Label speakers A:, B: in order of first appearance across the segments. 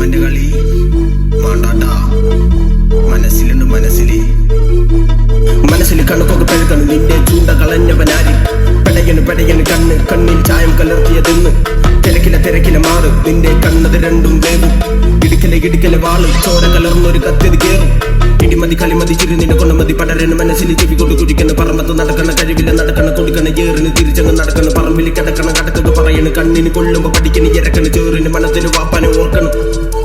A: അവന്റെ കളി മാണ്ടാട്ടാ മനസ്സിലുണ്ട് മനസ്സിൽ കണക്കൊക്കെ പെഴുകണ് നിന്റെ ചൂണ്ട കളഞ്ഞവനാരി പെടയന് കണ്ണിൽ ചായം കലർത്തിയതെന്ന് തിരക്കില മാറ് നിന്റെ കണ്ണത് രണ്ടും വേവും ഇടുക്കലെ വാള് ചോര കലർന്നൊരു കത്തിയത് കേറും ഇടിമതി കളിമതി ചിരി നിന്റെ കൊണ്ടമതി പടരന് മനസ്സിൽ ചെവി കൊണ്ട് കുടിക്കുന്ന പറമ്പത്ത് നടക്കണ കഴിവില്ല നടക്കണ കൊടുക്കണ ഏറിന് തിരിച്ചങ്ങ് നടക്കണ പറമ്പിൽ കിടക്കണ കടക്കൊക്കെ പറയണ് കണ്ണിന് കൊള്ളുമ്പോ പഠിക്കണ ഇരക്കണ് ചേറിന് മനസ്സിന് വാപ്പാനെ ഓർക്കണം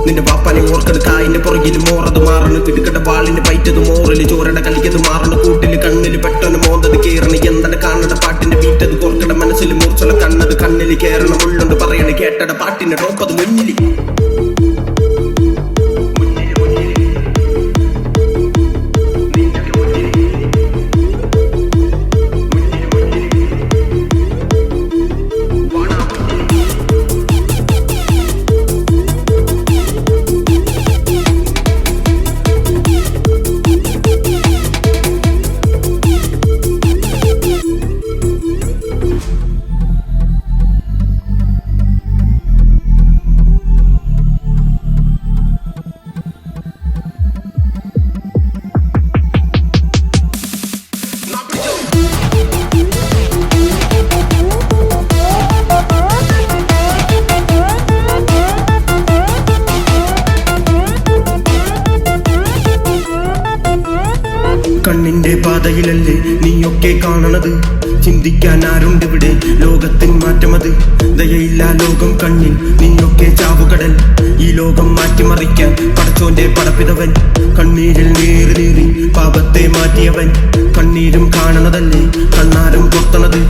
A: നിന്റെ വാപ്പാനെ ഓർക്കണം കായിന്റെ പുറകിൽ മോറത് മാറണ് കിടുക്കട്ട വാളിന്റെ പൈറ്റത് മോറല് ചോരയുടെ കളിക്കത് മാറണ കൂട്ടില് കണ്ണില് പെട്ടെന്ന് മോന്തത് കേറണ എന്താണ് കാണണ പാട്ടിന്റെ വീട്ടത് കോർക്കട മനസ്സിൽ മൂർച്ചല കണ്ണത് കണ്ണില് കേറണ ഉള്ളുണ്ട് പറയണ കേട്ടട പാട്ടിന്റെ ടോപ്പത് മുന്നില് കണ്ണിന്റെ പാതയിലല്ലേ നീയൊക്കെ കാണണത് ചിന്തിക്കാൻ ആരുണ്ടിവിടെ ലോകത്തിൻ മാറ്റമത് ദയയില്ല ലോകം കണ്ണിൽ നീയൊക്കെ ചാവുകടൽ ഈ ലോകം മാറ്റിമറിക്കാൻ പടച്ചോന്റെ പടപ്പിതവൻ കണ്ണീരിൽ നീറി പാപത്തെ മാറ്റിയവൻ കണ്ണീരും കാണണതല്ലേ കണ്ണാരും പൊത്തണത്